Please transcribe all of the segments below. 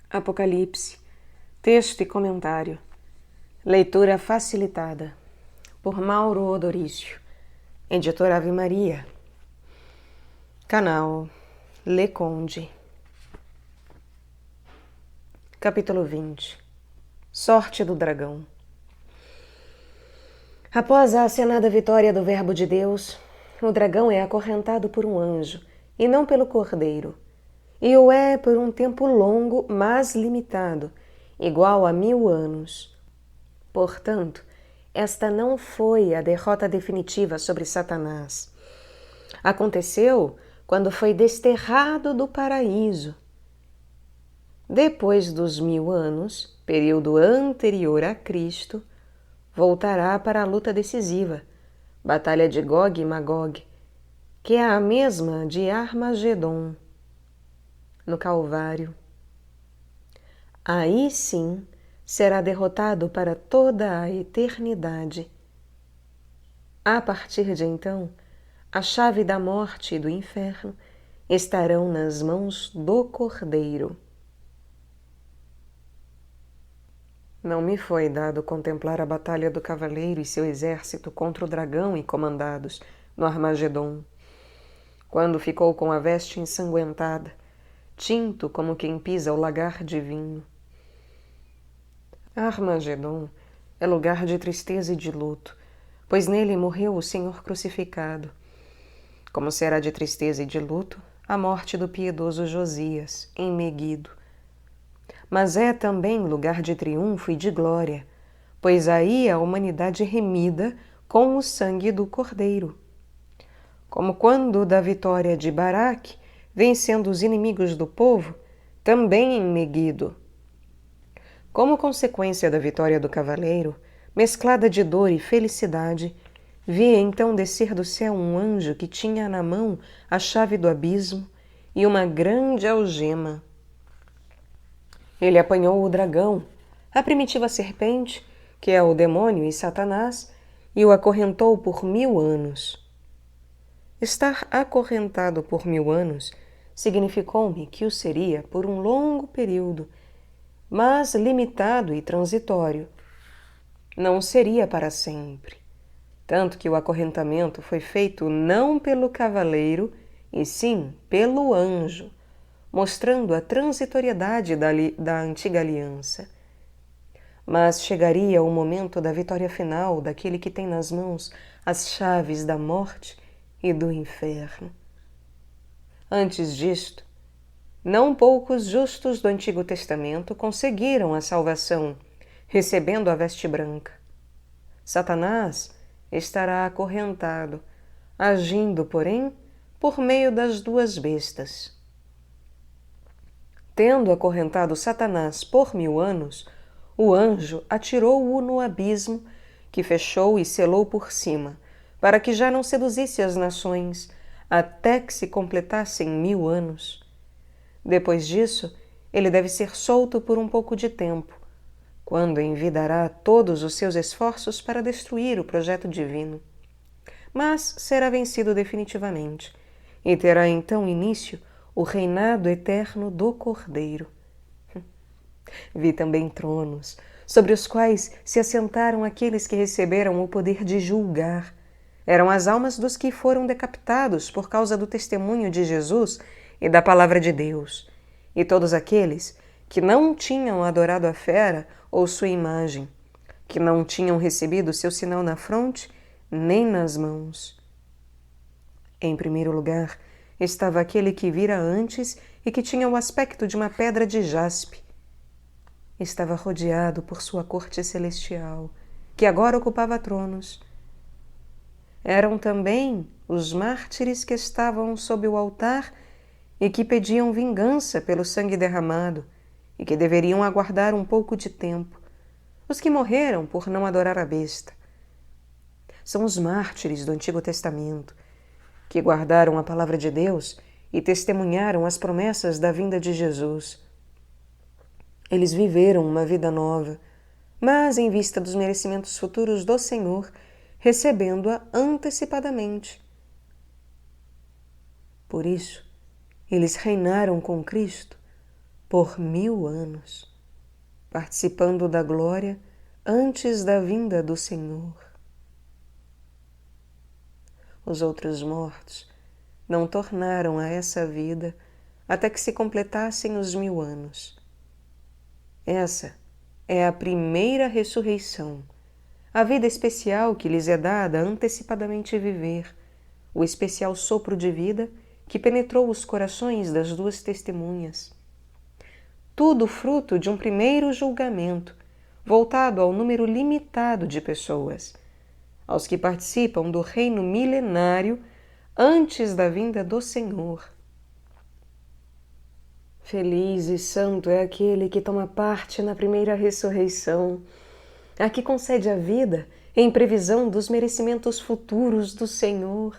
Apocalipse, texto e comentário. Leitura facilitada por Mauro Odorício, editora Ave Maria, canal Le Conde. Capítulo 20. Sorte do dragão. Após a acenada vitória do Verbo de Deus, o dragão é acorrentado por um anjo e não pelo cordeiro, e o é por um tempo longo, mas limitado, igual a 1000 anos. Portanto, esta não foi a derrota definitiva sobre Satanás. Aconteceu quando foi desterrado do paraíso. Depois dos 1000 anos, período anterior a Cristo, voltará para a luta decisiva, batalha de Gog e Magog, que é a mesma de Armagedon, no Calvário. Aí sim será derrotado para toda a eternidade. A partir de então, a chave da morte e do inferno estarão nas mãos do Cordeiro. Não me foi dado contemplar a batalha do cavaleiro e seu exército contra o dragão e comandados no Armagedon, quando ficou com a veste ensanguentada, tinto como quem pisa o lagar de vinho. Armagedon é lugar de tristeza e de luto, pois nele morreu o Senhor crucificado. Como será de tristeza e de luto a morte do piedoso Josias, em Meguido. Mas é também lugar de triunfo e de glória, pois aí a humanidade é remida com o sangue do Cordeiro. Como quando da vitória de Baraque, vencendo os inimigos do povo, também em Meguido. Como consequência da vitória do cavaleiro, mesclada de dor e felicidade, vi então descer do céu um anjo que tinha na mão a chave do abismo e uma grande algema. Ele apanhou o dragão, a primitiva serpente, que é o demônio e Satanás, e o acorrentou por 1000 anos. Estar acorrentado por 1000 anos significou-me que o seria por um longo período, mas limitado e transitório. Não seria para sempre, tanto que o acorrentamento foi feito não pelo cavaleiro, e sim pelo anjo, mostrando a transitoriedade da antiga aliança. Mas chegaria o momento da vitória final daquele que tem nas mãos as chaves da morte e do inferno. Antes disto, não poucos justos do Antigo Testamento conseguiram a salvação, recebendo a veste branca. Satanás estará acorrentado, agindo, porém, por meio das 2 bestas. Tendo acorrentado Satanás por 1000 anos, o anjo atirou-o no abismo, que fechou e selou por cima, para que já não seduzisse as nações, até que se completassem 1000 anos. Depois disso, ele deve ser solto por um pouco de tempo, quando envidará todos os seus esforços para destruir o projeto divino. Mas será vencido definitivamente, e terá então início o reinado eterno do Cordeiro. Vi também tronos, sobre os quais se assentaram aqueles que receberam o poder de julgar. Eram as almas dos que foram decapitados por causa do testemunho de Jesus e da palavra de Deus, e todos aqueles que não tinham adorado a fera ou sua imagem, que não tinham recebido seu sinal na fronte nem nas mãos. Em primeiro lugar, estava aquele que vira antes e que tinha o aspecto de uma pedra de jaspe. Estava rodeado por sua corte celestial, que agora ocupava tronos. Eram também os mártires que estavam sob o altar e que pediam vingança pelo sangue derramado e que deveriam aguardar um pouco de tempo, os que morreram por não adorar a besta. São os mártires do Antigo Testamento, que guardaram a palavra de Deus e testemunharam as promessas da vinda de Jesus. Eles viveram uma vida nova, mas em vista dos merecimentos futuros do Senhor, recebendo-a antecipadamente. Por isso, eles reinaram com Cristo por 1000 anos, participando da glória antes da vinda do Senhor. Os outros mortos não tornaram a essa vida até que se completassem os 1000 anos. Essa é a primeira ressurreição, a vida especial que lhes é dada antecipadamente viver, o especial sopro de vida que penetrou os corações das duas testemunhas. Tudo fruto de um primeiro julgamento, voltado ao número limitado de pessoas, aos que participam do reino milenário antes da vinda do Senhor. Feliz e santo é aquele que toma parte na primeira ressurreição, a que concede a vida em previsão dos merecimentos futuros do Senhor.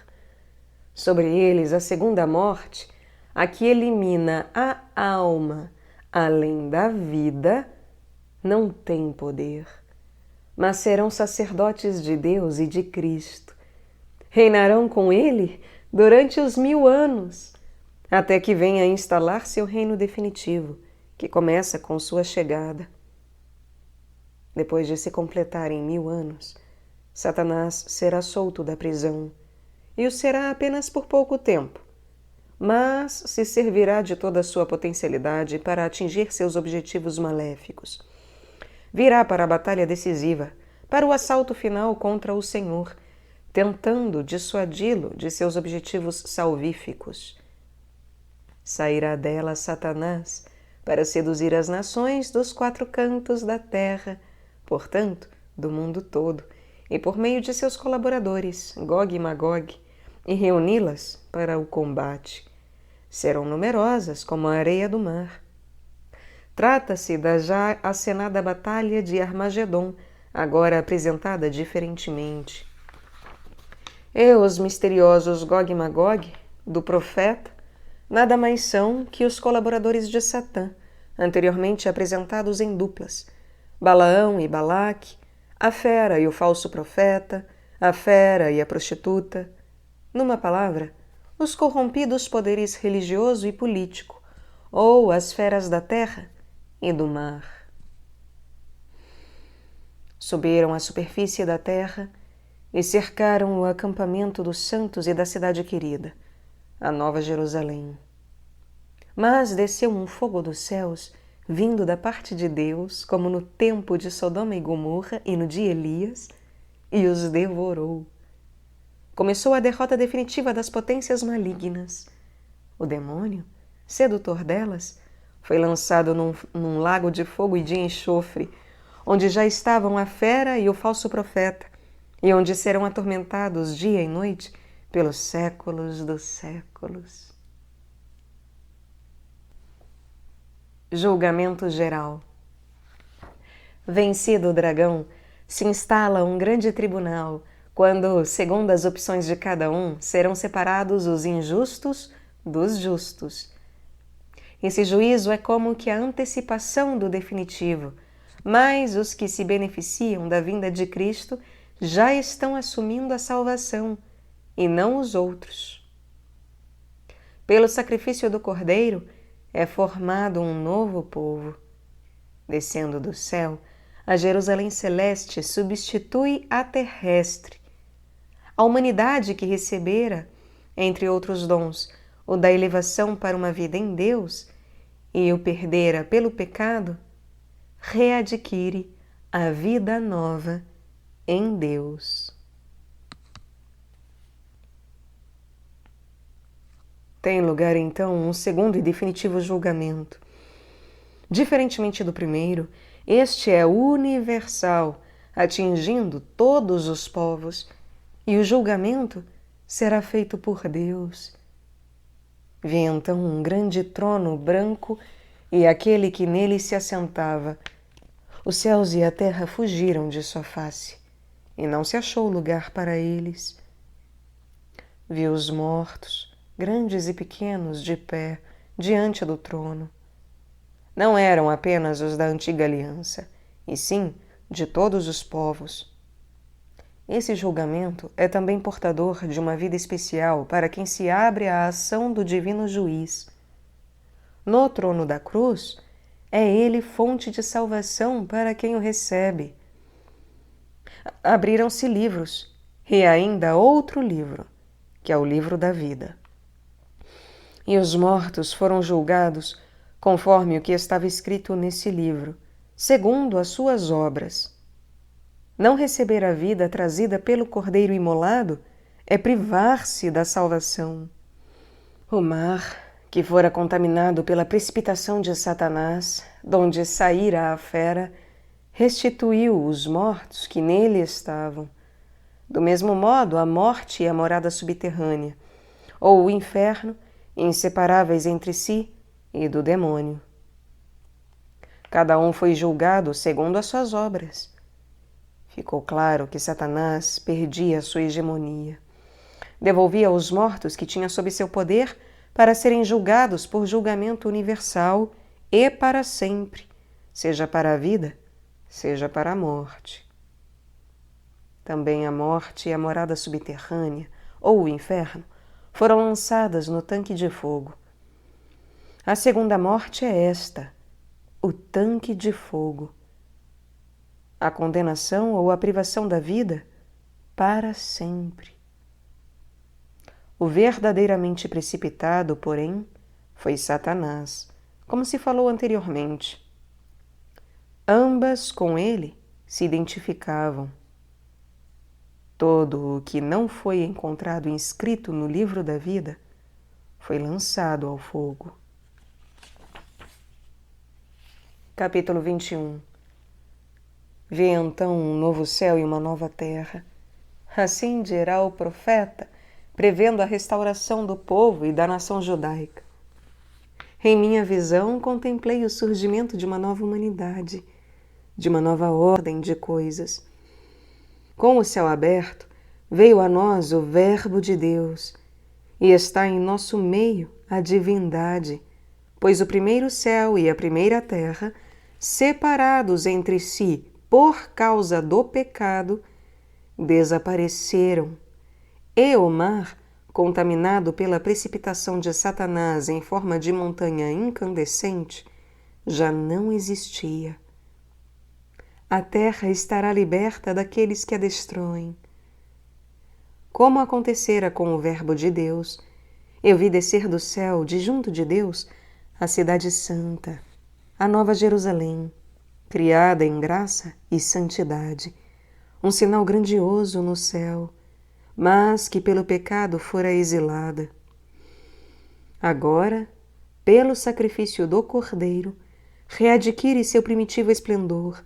Sobre eles, a segunda morte, a que elimina a alma além da vida, não tem poder, mas serão sacerdotes de Deus e de Cristo. Reinarão com Ele durante os 1000 anos, até que venha a instalar seu reino definitivo, que começa com sua chegada. Depois de se completarem 1000 anos, Satanás será solto da prisão, e o será apenas por pouco tempo, mas se servirá de toda a sua potencialidade para atingir seus objetivos maléficos. Virá para a batalha decisiva, para o assalto final contra o Senhor, tentando dissuadi-lo de seus objetivos salvíficos. Sairá dela Satanás para seduzir as nações dos 4 cantos da terra, portanto, do mundo todo, e por meio de seus colaboradores, Gog e Magog, e reuni-las para o combate. Serão numerosas como a areia do mar. Trata-se da já acenada batalha de Armagedon, agora apresentada diferentemente. E os misteriosos Gog e Magog, do profeta, nada mais são que os colaboradores de Satã, anteriormente apresentados em duplas, Balaão e Balaque, a fera e o falso profeta, a fera e a prostituta. Numa palavra, os corrompidos poderes religioso e político, ou as feras da terra e do mar. Subiram à superfície da terra e cercaram o acampamento dos santos e da cidade querida, a Nova Jerusalém. Mas desceu um fogo dos céus, vindo da parte de Deus, como no tempo de Sodoma e Gomorra e no de Elias, e os devorou. Começou a derrota definitiva das potências malignas. O demônio, sedutor delas, foi lançado num lago de fogo e de enxofre, onde já estavam a fera e o falso profeta, e onde serão atormentados dia e noite pelos séculos dos séculos. Julgamento geral. Vencido o dragão, se instala um grande tribunal, quando, segundo as opções de cada um, serão separados os injustos dos justos. Esse juízo é como que a antecipação do definitivo, mas os que se beneficiam da vinda de Cristo já estão assumindo a salvação, e não os outros. Pelo sacrifício do Cordeiro é formado um novo povo. Descendo do céu, a Jerusalém celeste substitui a terrestre. A humanidade que recebera, entre outros dons, o da elevação para uma vida em Deus e o perdera pelo pecado, readquire a vida nova em Deus. Tem lugar, então, um segundo e definitivo julgamento. Diferentemente do primeiro, este é universal, atingindo todos os povos, e o julgamento será feito por Deus. Vi então um grande trono branco e aquele que nele se assentava. Os céus e a terra fugiram de sua face, e não se achou lugar para eles. Vi os mortos, grandes e pequenos, de pé, diante do trono. Não eram apenas os da antiga aliança, e sim de todos os povos. Esse julgamento é também portador de uma vida especial para quem se abre à ação do divino juiz. No trono da cruz, é ele fonte de salvação para quem o recebe. Abriram-se livros, e ainda outro livro, que é o livro da vida. E os mortos foram julgados conforme o que estava escrito nesse livro, segundo as suas obras. Não receber a vida trazida pelo Cordeiro imolado é privar-se da salvação. O mar, que fora contaminado pela precipitação de Satanás, donde saíra a fera, restituiu os mortos que nele estavam. Do mesmo modo, a morte e a morada subterrânea, ou o inferno, inseparáveis entre si, e do demônio. Cada um foi julgado segundo as suas obras. Ficou claro que Satanás perdia sua hegemonia. Devolvia os mortos que tinha sob seu poder para serem julgados por julgamento universal e para sempre, seja para a vida, seja para a morte. Também a morte e a morada subterrânea, ou o inferno, foram lançadas no tanque de fogo. A segunda morte é esta, o tanque de fogo. A condenação ou a privação da vida para sempre. O verdadeiramente precipitado, porém, foi Satanás, como se falou anteriormente. Ambas com ele se identificavam. Todo o que não foi encontrado inscrito no livro da vida foi lançado ao fogo. Capítulo 21. Vi então um novo céu e uma nova terra. Assim dirá o profeta, prevendo a restauração do povo e da nação judaica. Em minha visão, contemplei o surgimento de uma nova humanidade, de uma nova ordem de coisas. Com o céu aberto, veio a nós o Verbo de Deus, e está em nosso meio a divindade, pois o primeiro céu e a primeira terra, separados entre si por causa do pecado, desapareceram, e o mar, contaminado pela precipitação de Satanás em forma de montanha incandescente, já não existia. A terra estará liberta daqueles que a destroem. Como acontecera com o Verbo de Deus, eu vi descer do céu, de junto de Deus, a cidade santa, a nova Jerusalém, criada em graça e santidade, um sinal grandioso no céu, mas que pelo pecado fora exilada. Agora, pelo sacrifício do Cordeiro, readquire seu primitivo esplendor,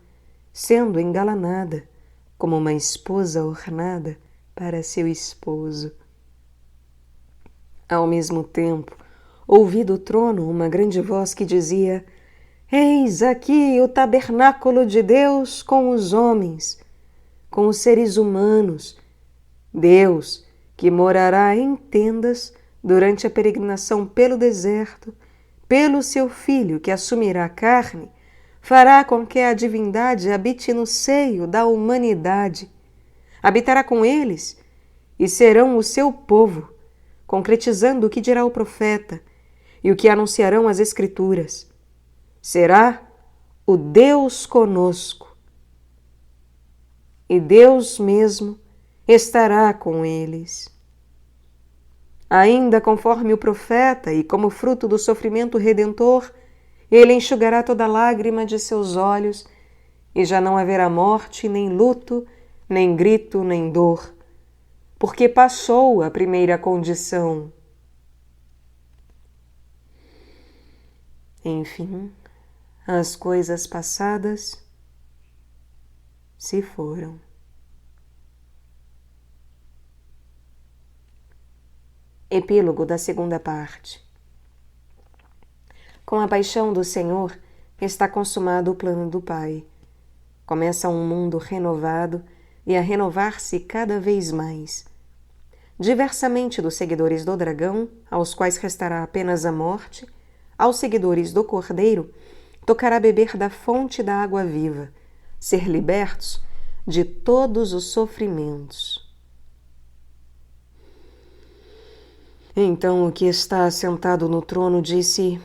sendo engalanada como uma esposa ornada para seu esposo. Ao mesmo tempo, ouvi do trono uma grande voz que dizia: Eis aqui o tabernáculo de Deus com os homens, com os seres humanos. Deus, que morará em tendas durante a peregrinação pelo deserto, pelo seu Filho que assumirá a carne, fará com que a divindade habite no seio da humanidade. Habitará com eles e serão o seu povo, concretizando o que dirá o profeta e o que anunciarão as Escrituras. Será o Deus conosco, e Deus mesmo estará com eles. Ainda conforme o profeta e como fruto do sofrimento redentor, ele enxugará toda lágrima de seus olhos e já não haverá morte, nem luto, nem grito, nem dor, porque passou a primeira condição. Enfim, as coisas passadas se foram. Epílogo da segunda parte. Com a paixão do Senhor está consumado o plano do Pai. Começa um mundo renovado e a renovar-se cada vez mais. Diversamente dos seguidores do dragão, aos quais restará apenas a morte, aos seguidores do Cordeiro, tocará beber da fonte da água viva, ser libertos de todos os sofrimentos. Então o que está assentado no trono disse: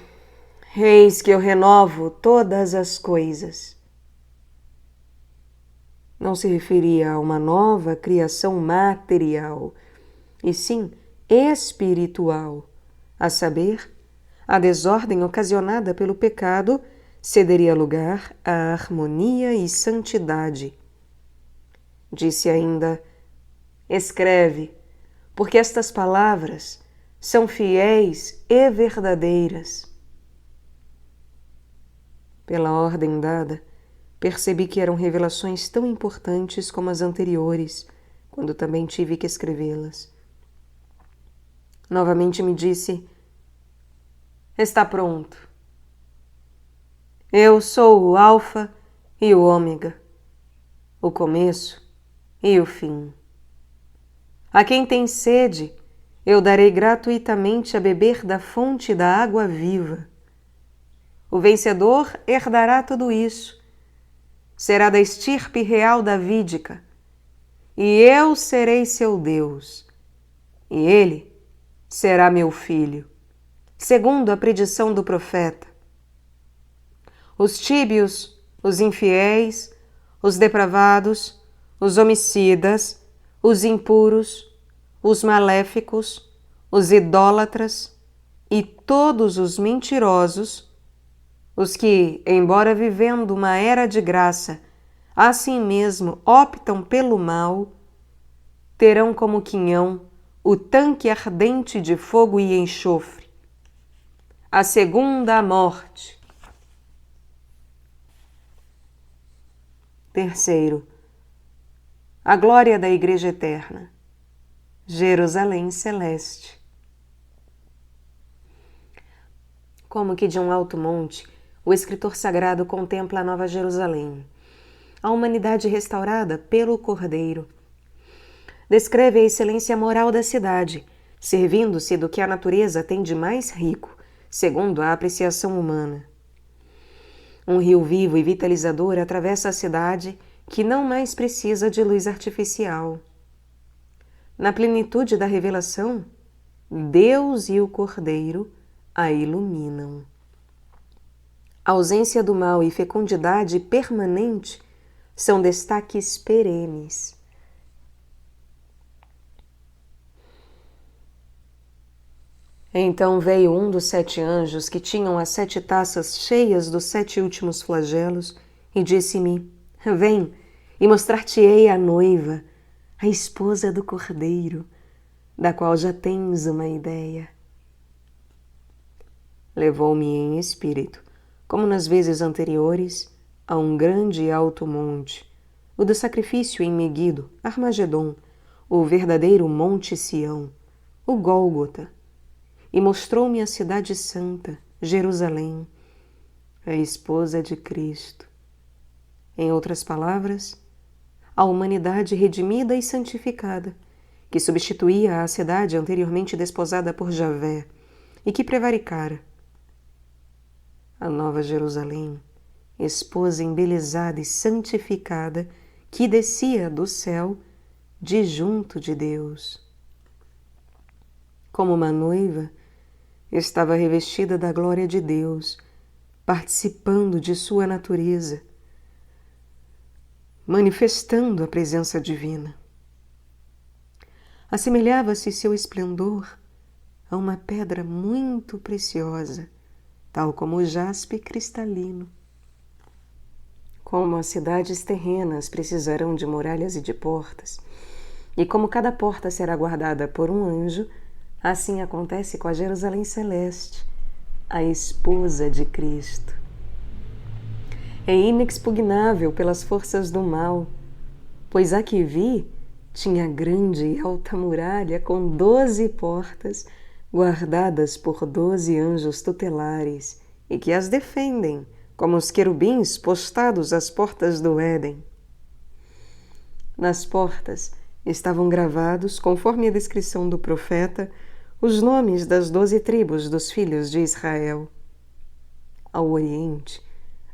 Eis que eu renovo todas as coisas. Não se referia a uma nova criação material, e sim espiritual, a saber, a desordem ocasionada pelo pecado cederia lugar à harmonia e santidade. Disse ainda: Escreve, porque estas palavras são fiéis e verdadeiras. Pela ordem dada, percebi que eram revelações tão importantes como as anteriores, quando também tive que escrevê-las. Novamente me disse: Está pronto. Eu sou o Alfa e o Ômega, o começo e o fim. A quem tem sede, eu darei gratuitamente a beber da fonte da água viva. O vencedor herdará tudo isso. Será da estirpe real davídica, e eu serei seu Deus, e ele será meu filho, segundo a predição do profeta. Os tíbios, os infiéis, os depravados, os homicidas, os impuros, os maléficos, os idólatras e todos os mentirosos, os que, embora vivendo uma era de graça, assim mesmo optam pelo mal, terão como quinhão o tanque ardente de fogo e enxofre, a segunda morte. Terceiro, a glória da Igreja Eterna, Jerusalém Celeste. Como que de um alto monte, o escritor sagrado contempla a Nova Jerusalém, a humanidade restaurada pelo Cordeiro. Descreve a excelência moral da cidade, servindo-se do que a natureza tem de mais rico, segundo a apreciação humana. Um rio vivo e vitalizador atravessa a cidade, que não mais precisa de luz artificial. Na plenitude da revelação, Deus e o Cordeiro a iluminam. A ausência do mal e fecundidade permanente são destaques perenes. Então veio um dos 7 anjos que tinham as 7 taças cheias dos 7 últimos flagelos e disse-me: Vem, e mostrar-te-ei a noiva, a esposa do Cordeiro, da qual já tens uma ideia. Levou-me em espírito, como nas vezes anteriores, a um grande e alto monte, o do sacrifício em Meguido, Armagedon, o verdadeiro Monte Sião, o Gólgota, e mostrou-me a cidade santa, Jerusalém, a esposa de Cristo. Em outras palavras, a humanidade redimida e santificada, que substituía a cidade anteriormente desposada por Javé e que prevaricara. A Nova Jerusalém, esposa embelezada e santificada, que descia do céu de junto de Deus. como uma noiva, estava revestida da glória de Deus, participando de sua natureza, manifestando a presença divina. Assemelhava-se seu esplendor a uma pedra muito preciosa, tal como o jaspe cristalino. Como as cidades terrenas precisarão de muralhas e de portas, e como cada porta será guardada por um anjo, assim acontece com a Jerusalém Celeste, a esposa de Cristo. É inexpugnável pelas forças do mal, pois a que vi tinha grande e alta muralha com 12 portas, guardadas por 12 anjos tutelares, e que as defendem, como os querubins postados às portas do Éden. Nas portas estavam gravados, conforme a descrição do profeta, os nomes das 12 tribos dos filhos de Israel. Ao oriente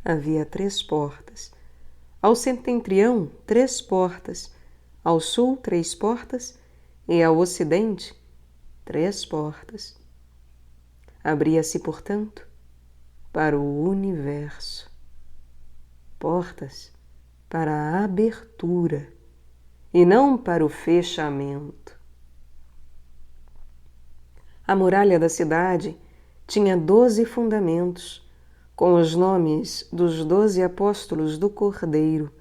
havia 3 portas, ao setentrião 3 portas, ao sul 3 portas e ao ocidente 3 portas. Abria-se, portanto, para o universo. Portas para a abertura e não para o fechamento. A muralha da cidade tinha 12 fundamentos, com os nomes dos 12 apóstolos do Cordeiro.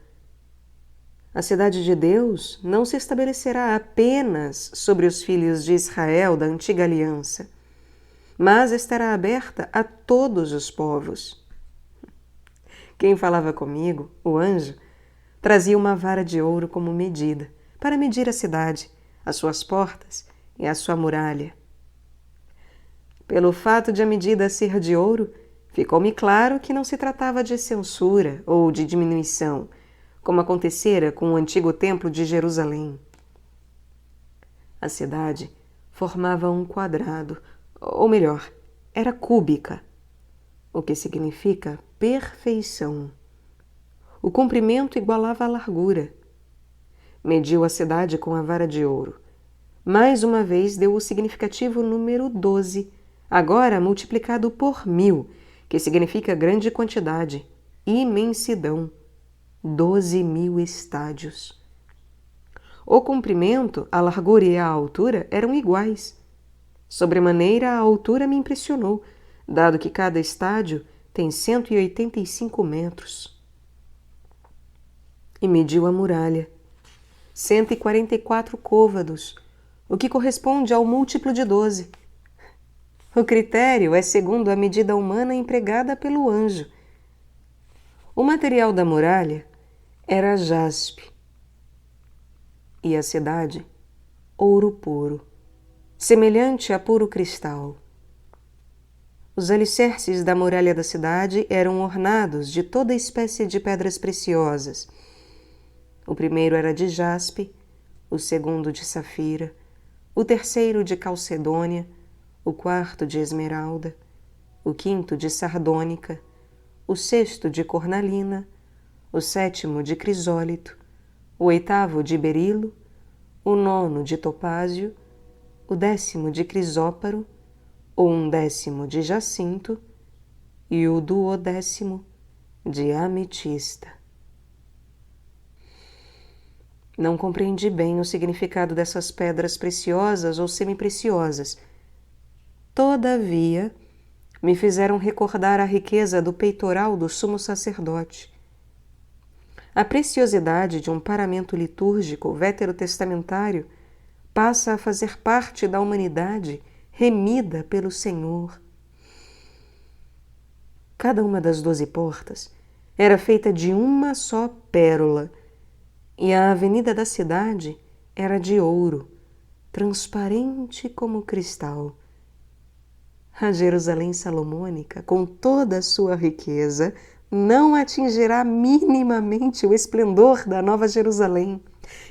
A cidade de Deus não se estabelecerá apenas sobre os filhos de Israel da antiga aliança, mas estará aberta a todos os povos. Quem falava comigo, o anjo, trazia uma vara de ouro como medida, para medir a cidade, as suas portas e a sua muralha. Pelo fato de a medida ser de ouro, ficou-me claro que não se tratava de censura ou de diminuição, como acontecera com o antigo templo de Jerusalém. A cidade formava um quadrado, ou melhor, era cúbica, o que significa perfeição. O comprimento igualava a largura. Mediu a cidade com a vara de ouro. Mais uma vez deu o significativo número 12, agora multiplicado por 1000, que significa grande quantidade, imensidão, 12.000 estádios. O comprimento, a largura e a altura eram iguais. Sobremaneira, a altura me impressionou, dado que cada estádio tem 185 metros. E mediu a muralha, 144 côvados, o que corresponde ao múltiplo de 12. O critério é segundo a medida humana empregada pelo anjo. O material da muralha era jaspe e a cidade ouro puro, semelhante a puro cristal. Os alicerces da muralha da cidade eram ornados de toda espécie de pedras preciosas. O primeiro era de jaspe, o segundo de safira, o terceiro de calcedônia, o quarto de esmeralda, o quinto de sardônica, o sexto de cornalina, o sétimo de crisólito, o oitavo de berilo, o nono de topázio, o 10º de crisóparo, o 11º de jacinto e o 12º de ametista. Não compreendi bem o significado dessas pedras preciosas ou semipreciosas. Todavia, me fizeram recordar a riqueza do peitoral do sumo sacerdote. A preciosidade de um paramento litúrgico veterotestamentário passa a fazer parte da humanidade remida pelo Senhor. Cada uma das 12 portas era feita de uma só pérola, e a avenida da cidade era de ouro, transparente como cristal. A Jerusalém salomônica, com toda a sua riqueza, não atingirá minimamente o esplendor da Nova Jerusalém,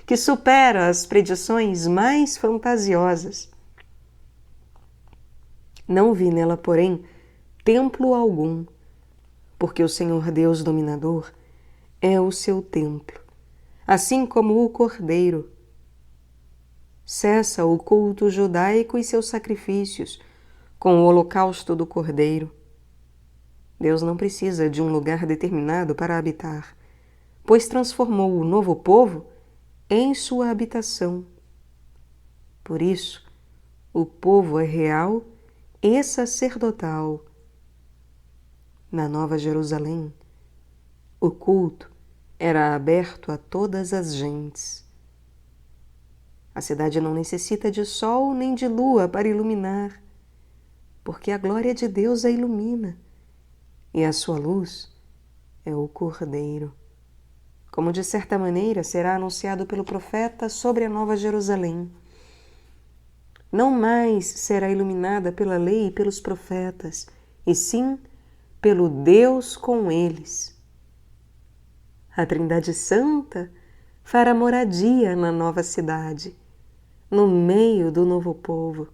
que supera as predições mais fantasiosas. Não vi nela, porém, templo algum, porque o Senhor Deus dominador é o seu templo, assim como o Cordeiro. Cessa o culto judaico e seus sacrifícios, com o holocausto do Cordeiro. Deus não precisa de um lugar determinado para habitar, pois transformou o novo povo em sua habitação. Por isso, o povo é real e sacerdotal. Na Nova Jerusalém, o culto era aberto a todas as gentes. A cidade não necessita de sol nem de lua para iluminar, porque a glória de Deus a ilumina, e a sua luz é o Cordeiro. Como de certa maneira será anunciado pelo profeta sobre a Nova Jerusalém. Não mais será iluminada pela lei e pelos profetas, e sim pelo Deus com eles. A Trindade Santa fará moradia na nova cidade, no meio do novo povo.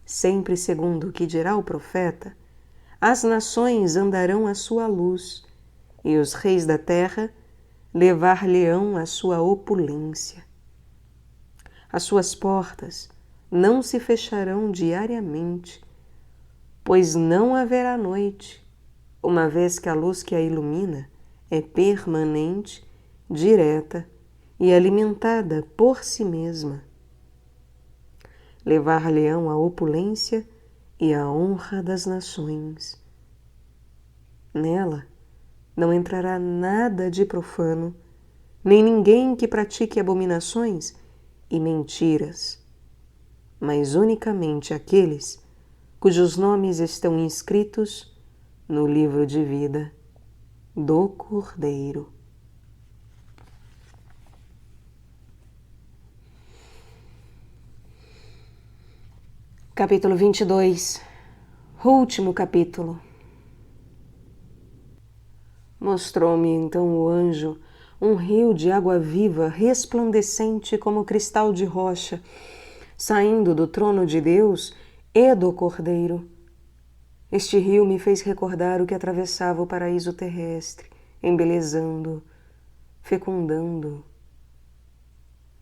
Sempre segundo o que dirá o profeta, as nações andarão à sua luz, e os reis da terra levar-lhe-ão a sua opulência. As suas portas não se fecharão diariamente, pois não haverá noite, uma vez que a luz que a ilumina é permanente, direta e alimentada por si mesma. Levar-lhe-ão a opulência e a honra das nações. Nela não entrará nada de profano, nem ninguém que pratique abominações e mentiras, mas unicamente aqueles cujos nomes estão inscritos no livro de vida do Cordeiro. Capítulo 22. Último capítulo. Mostrou-me então o anjo um rio de água viva, resplandecente como cristal de rocha, saindo do trono de Deus e do Cordeiro. Este rio me fez recordar o que atravessava o paraíso terrestre, embelezando, fecundando.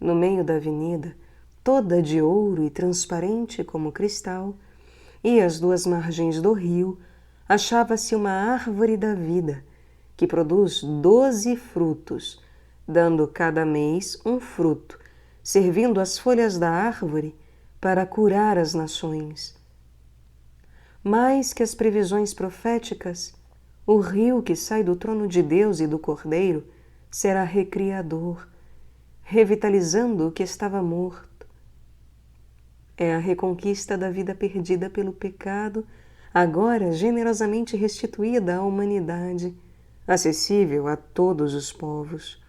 No meio da avenida, toda de ouro e transparente como cristal, e às duas margens do rio, achava-se uma árvore da vida, que produz 12 frutos, dando cada mês um fruto, servindo as folhas da árvore para curar as nações. Mais que as previsões proféticas, o rio que sai do trono de Deus e do Cordeiro será recriador, revitalizando o que estava morto. É a reconquista da vida perdida pelo pecado, agora generosamente restituída à humanidade, acessível a todos os povos.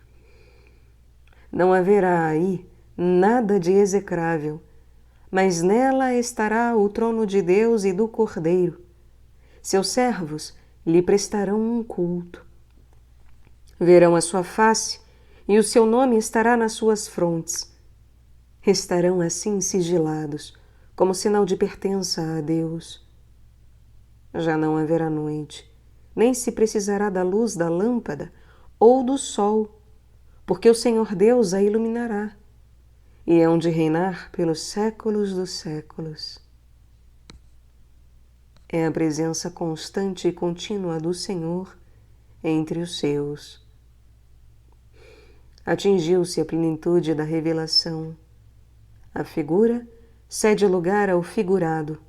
Não haverá aí nada de execrável, mas nela estará o trono de Deus e do Cordeiro. Seus servos lhe prestarão um culto. Verão a sua face e o seu nome estará nas suas frontes. Estarão assim sigilados, como sinal de pertença a Deus. Já não haverá noite, nem se precisará da luz da lâmpada ou do sol, porque o Senhor Deus a iluminará, e hão de reinar pelos séculos dos séculos. É a presença constante e contínua do Senhor entre os seus. Atingiu-se a plenitude da revelação. A figura cede lugar ao figurado,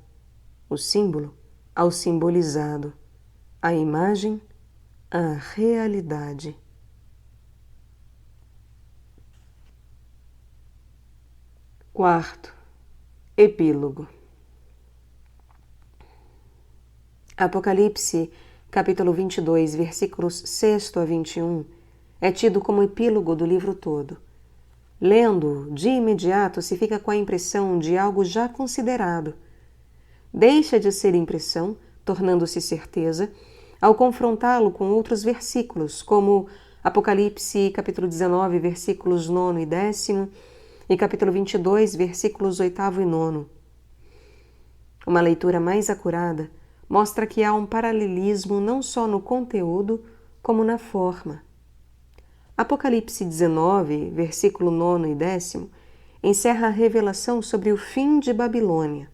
o símbolo ao simbolizado, a imagem à realidade. Quarto, epílogo. Apocalipse, capítulo 22, versículos 6 a 21, é tido como epílogo do livro todo. Lendo-o, de imediato se fica com a impressão de algo já considerado. Deixa de ser impressão, tornando-se certeza, ao confrontá-lo com outros versículos, como Apocalipse, capítulo 19, versículos 9 e 10, e capítulo 22, versículos 8 e 9. Uma leitura mais acurada mostra que há um paralelismo não só no conteúdo, como na forma. Apocalipse 19, versículo 9 e 10, encerra a revelação sobre o fim de Babilônia.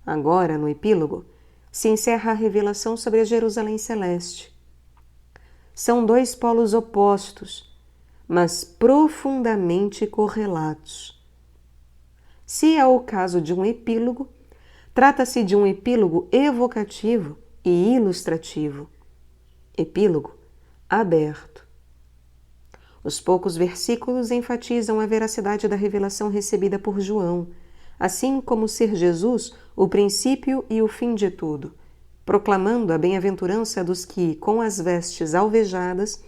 Agora, no epílogo, se encerra a revelação sobre a Jerusalém Celeste. São dois polos opostos, mas profundamente correlatos. Se é o caso de um epílogo, trata-se de um epílogo evocativo e ilustrativo. Epílogo aberto. Os poucos versículos enfatizam a veracidade da revelação recebida por João, assim como ser Jesus o princípio e o fim de tudo, proclamando a bem-aventurança dos que, com as vestes alvejadas,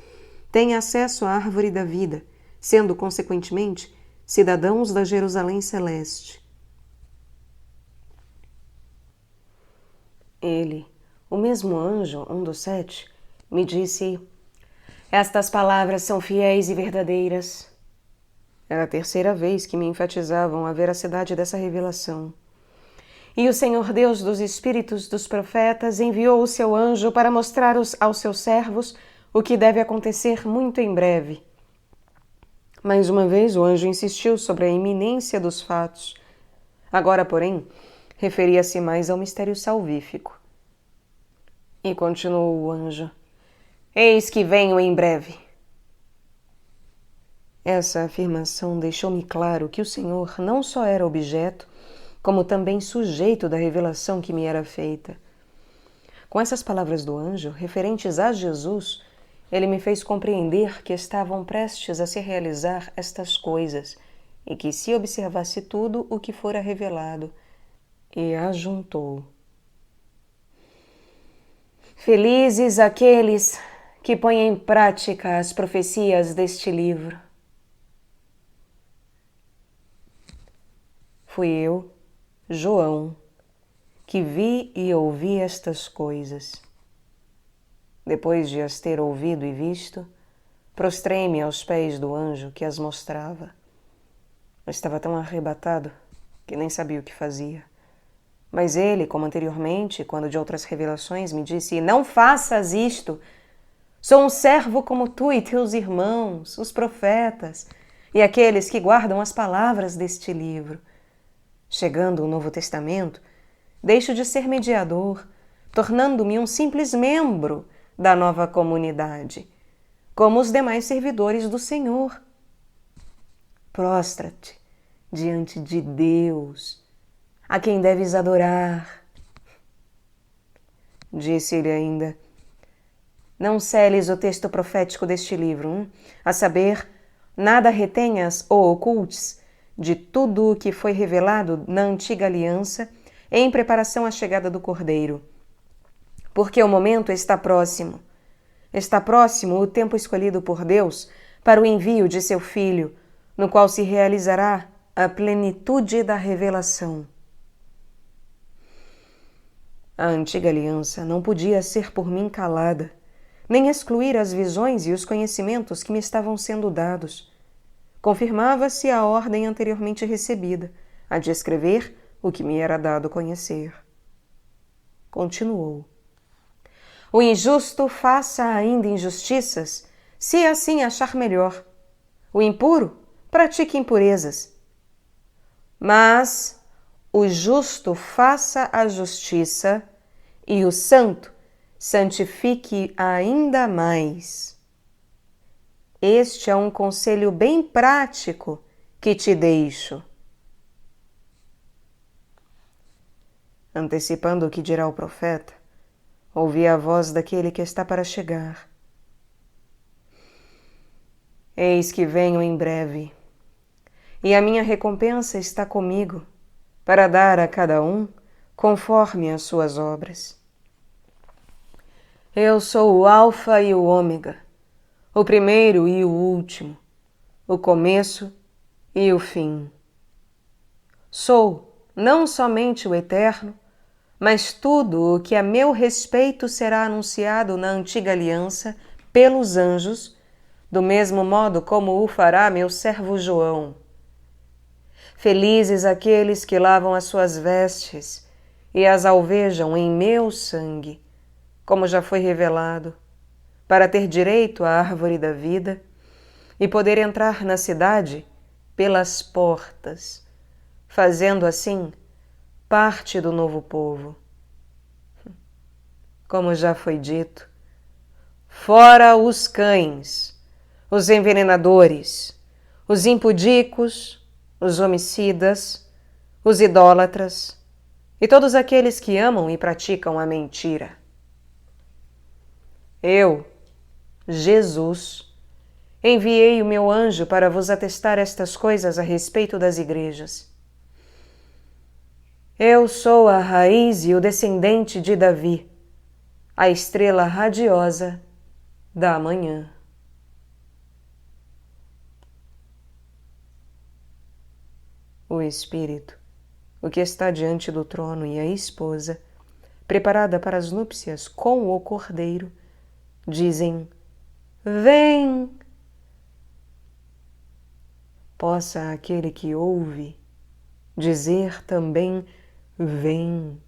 têm acesso à árvore da vida, sendo, consequentemente, cidadãos da Jerusalém Celeste. Ele, o mesmo anjo, um dos 7, me disse: estas palavras são fiéis e verdadeiras. Era a terceira vez que me enfatizavam a veracidade dessa revelação. E o Senhor Deus dos Espíritos dos Profetas enviou o seu anjo para mostrar aos seus servos o que deve acontecer muito em breve. Mais uma vez o anjo insistiu sobre a iminência dos fatos. Agora, porém, referia-se mais ao mistério salvífico. E continuou o anjo: eis que venho em breve. Essa afirmação deixou-me claro que o Senhor não só era objeto, como também sujeito da revelação que me era feita. Com essas palavras do anjo, referentes a Jesus, ele me fez compreender que estavam prestes a se realizar estas coisas e que se observasse tudo o que fora revelado, e ajuntou: felizes aqueles que põem em prática as profecias deste livro. Fui eu, João, que vi e ouvi estas coisas. Depois de as ter ouvido e visto, prostrei-me aos pés do anjo que as mostrava. Eu estava tão arrebatado que nem sabia o que fazia. Mas ele, como anteriormente, quando de outras revelações, me disse: não faças isto. Sou um servo como tu e teus irmãos, os profetas, e aqueles que guardam as palavras deste livro. Chegando o Novo Testamento, deixo de ser mediador, tornando-me um simples membro da nova comunidade, como os demais servidores do Senhor. Prostra-te diante de Deus, a quem deves adorar. Disse-lhe ainda: não celes o texto profético deste livro, a saber, nada retenhas ou ocultes de tudo o que foi revelado na antiga aliança em preparação à chegada do Cordeiro. Porque o momento está próximo. Está próximo o tempo escolhido por Deus para o envio de seu Filho, no qual se realizará a plenitude da revelação. A antiga aliança não podia ser por mim calada, nem excluir as visões e os conhecimentos que me estavam sendo dados. Confirmava-se a ordem anteriormente recebida, a de escrever o que me era dado conhecer. Continuou: o injusto faça ainda injustiças, se assim achar melhor. O impuro pratique impurezas. Mas o justo faça a justiça e o santo santifique ainda mais. Este é um conselho bem prático que te deixo. Antecipando o que dirá o profeta, ouvi a voz daquele que está para chegar. Eis que venho em breve, e a minha recompensa está comigo, para dar a cada um conforme as suas obras. Eu sou o Alfa e o Ômega, o primeiro e o último, o começo e o fim. Sou não somente o Eterno, mas tudo o que a meu respeito será anunciado na antiga aliança pelos anjos, do mesmo modo como o fará meu servo João. Felizes aqueles que lavam as suas vestes e as alvejam em meu sangue, como já foi revelado, para ter direito à árvore da vida e poder entrar na cidade pelas portas, fazendo assim parte do novo povo. Como já foi dito, fora os cães, os envenenadores, os impudicos, os homicidas, os idólatras e todos aqueles que amam e praticam a mentira. Eu, Jesus, enviei o meu anjo para vos atestar estas coisas a respeito das igrejas. Eu sou a raiz e o descendente de Davi, a estrela radiosa da manhã. O Espírito, o que está diante do trono, e a esposa, preparada para as núpcias com o Cordeiro, dizem: Vem! Possa aquele que ouve dizer também: Vem!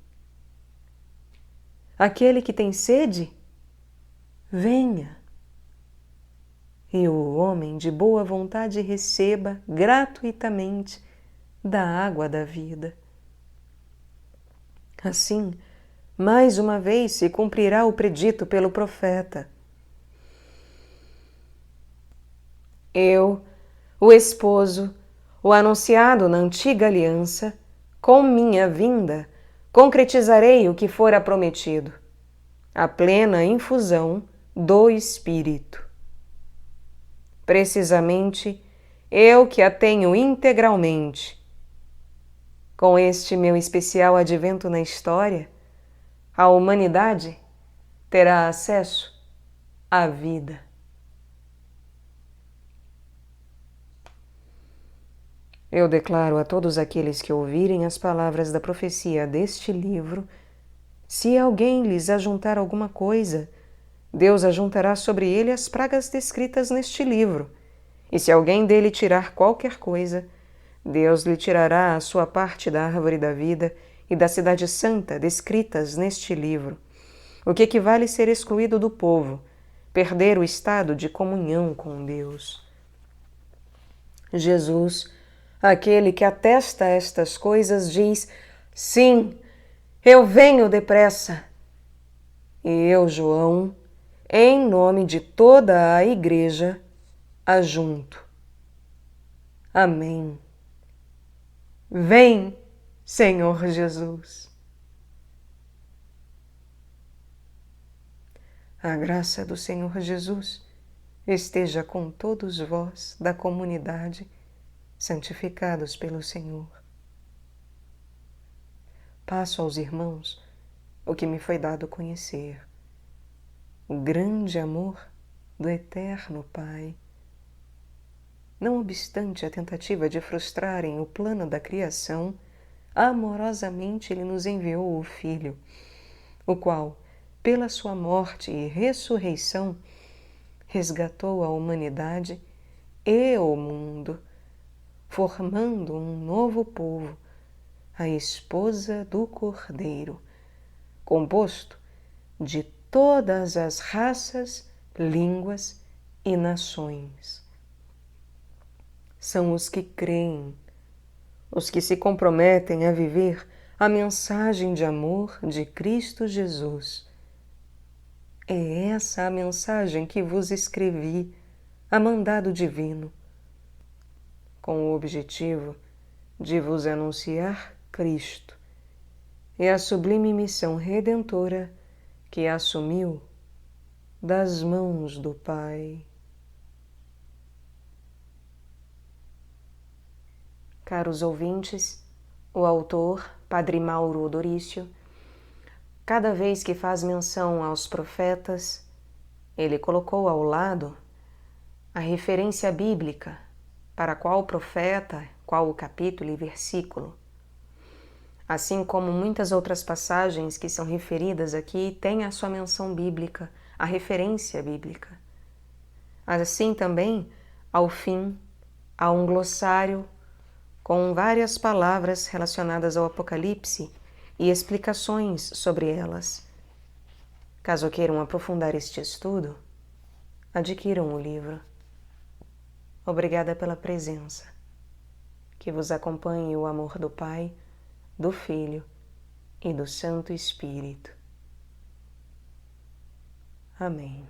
Aquele que tem sede, venha! E o homem de boa vontade receba gratuitamente da água da vida. Assim, mais uma vez se cumprirá o predito pelo profeta. Eu, o esposo, o anunciado na antiga aliança, com minha vinda, concretizarei o que fora prometido, a plena infusão do Espírito. Precisamente, eu que a tenho integralmente. Com este meu especial advento na história, a humanidade terá acesso à vida. Eu declaro a todos aqueles que ouvirem as palavras da profecia deste livro, se alguém lhes ajuntar alguma coisa, Deus ajuntará sobre ele as pragas descritas neste livro, e se alguém dele tirar qualquer coisa, Deus lhe tirará a sua parte da árvore da vida e da cidade santa descritas neste livro, o que equivale ser excluído do povo, perder o estado de comunhão com Deus. Jesus, aquele que atesta estas coisas, diz: Sim, eu venho depressa. E eu, João, em nome de toda a Igreja, ajunto. Amém. Vem, Senhor Jesus. A graça do Senhor Jesus esteja com todos vós da comunidade, santificados pelo Senhor. Passo aos irmãos o que me foi dado conhecer, o grande amor do Eterno Pai. Não obstante a tentativa de frustrarem o plano da criação, amorosamente Ele nos enviou o Filho, o qual, pela sua morte e ressurreição, resgatou a humanidade e o mundo, formando um novo povo, a esposa do Cordeiro, composto de todas as raças, línguas e nações. São os que creem, os que se comprometem a viver a mensagem de amor de Cristo Jesus. É essa a mensagem que vos escrevi, a mandado divino, com o objetivo de vos anunciar Cristo e a sublime missão redentora que assumiu das mãos do Pai. Caros ouvintes, o autor, Padre Mauro Odorício, cada vez que faz menção aos profetas, ele colocou ao lado a referência bíblica para qual profeta, qual o capítulo e versículo. Assim como muitas outras passagens que são referidas aqui têm a sua menção bíblica, a referência bíblica. Assim também, ao fim, há um glossário com várias palavras relacionadas ao Apocalipse e explicações sobre elas. Caso queiram aprofundar este estudo, adquiram o livro. Obrigada pela presença. que vos acompanhe o amor do Pai, do Filho e do Santo Espírito. Amém.